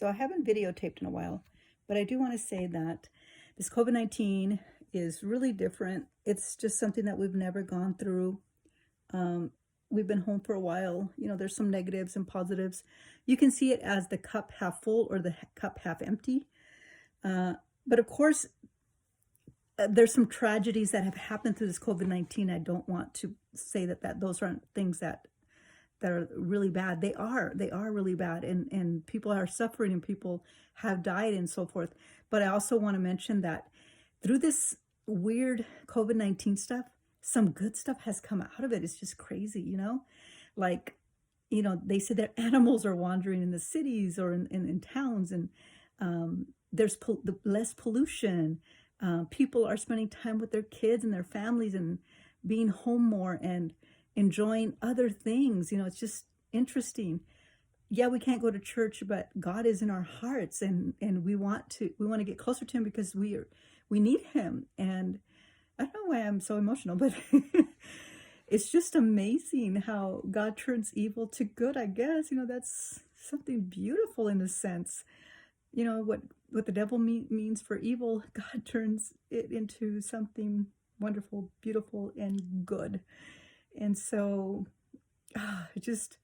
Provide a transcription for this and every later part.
So I haven't videotaped in a while, but I do want to say that this COVID-19 is really different. It's just something that we've never gone through. We've been home for a while. There's some negatives and positives. You can see it as the cup half full or the cup half empty. But of course, there's some tragedies that have happened through this COVID-19. I don't want to say that those aren't things that are really bad. They are really bad, and people are suffering and people have died and so forth. But I also want to mention that through this weird COVID-19 stuff, some good stuff has come out of it. It's just crazy, like, they say that animals are wandering in the cities or in towns, and there's less pollution. People are spending time with their kids and their families and being home more and enjoying other things. It's just interesting. Yeah, we can't go to church, but God is in our hearts, and we want to get closer to him because we need him. And I don't know why I'm so emotional, but it's just amazing how God turns evil to good, I guess. That's something beautiful in a sense. What the devil means for evil, God turns it into something wonderful, beautiful, and good. And so, just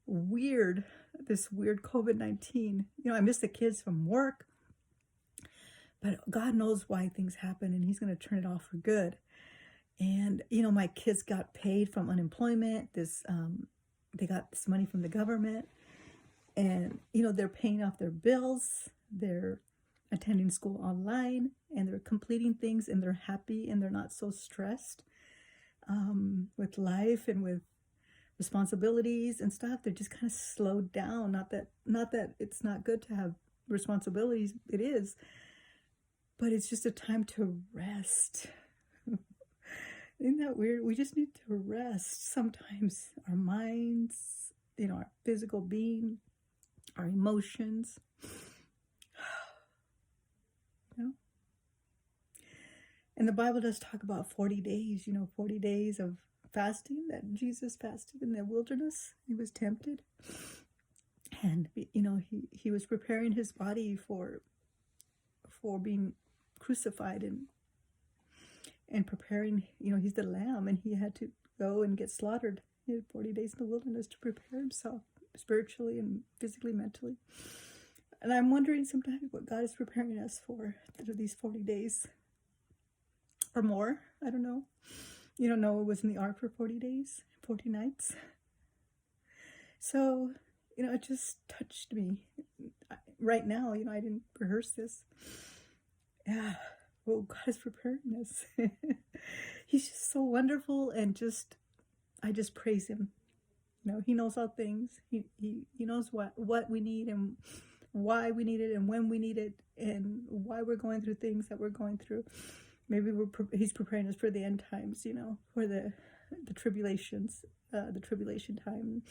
weird, this weird COVID-19. I miss the kids from work, but God knows why things happen, and he's going to turn it off for good. And, my kids got paid from unemployment. They got this money from the government, and, they're paying off their bills. They're attending school online, and they're completing things, and they're happy, and they're not so stressed with life and with responsibilities and stuff. They're just kind of slowed down. Not that it's not good to have responsibilities. It is, but it's just a time to rest. Isn't that weird? We just need to rest sometimes. Our minds, our physical being, our emotions. And the Bible does talk about 40 days, 40 days of fasting that Jesus fasted in the wilderness. He was tempted. And, he was preparing his body for being crucified and preparing, he's the lamb, and he had to go and get slaughtered. He had 40 days in the wilderness to prepare himself spiritually and physically, mentally. And I'm wondering sometimes what God is preparing us for through these 40 days. Or more, I don't know. Noah was in the ark for 40 days, 40 nights. So, it just touched me. Right now, I didn't rehearse this. Yeah, well, God is preparing us. He's just so wonderful, and I just praise him. He knows all things. He knows what we need and why we need it and when we need it and why we're going through things that we're going through. Maybe he's preparing us for the end times, for the tribulations, the tribulation time.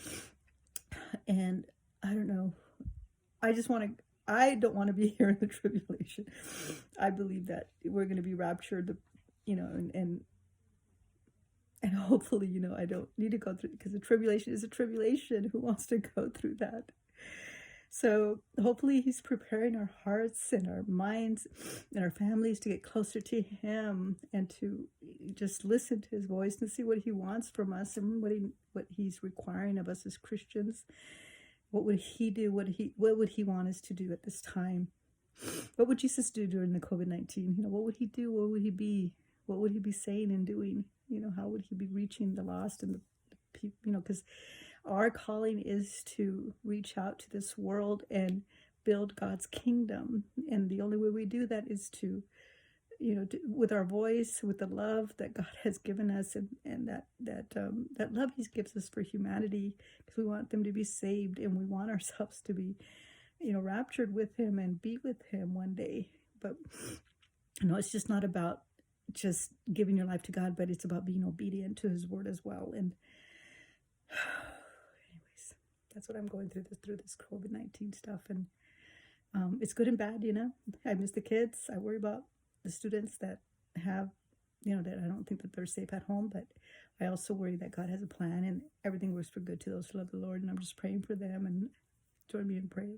And I don't know. I don't want to be here in the tribulation. I believe that we're going to be raptured, and hopefully, I don't need to go through, because the tribulation is a tribulation. Who wants to go through that? So hopefully he's preparing our hearts and our minds and our families to get closer to him and to just listen to his voice and see what he wants from us and what he's requiring of us as Christians. What would he do? What would he want us to do at this time? What would Jesus do during the COVID-19? What would he do? What would he be? What would he be saying and doing? How would he be reaching the lost and the people? Because our calling is to reach out to this world and build God's kingdom. And the only way we do that is to, with our voice, with the love that God has given us, and that love he gives us for humanity, because we want them to be saved, and we want ourselves to be, raptured with him and be with him one day. But, it's just not about just giving your life to God, but it's about being obedient to his word as well. And that's what I'm going through this COVID-19 stuff. And it's good and bad, I miss the kids. I worry about the students that have, that I don't think that they're safe at home. But I also worry that God has a plan and everything works for good to those who love the Lord. And I'm just praying for them, and join me in prayer.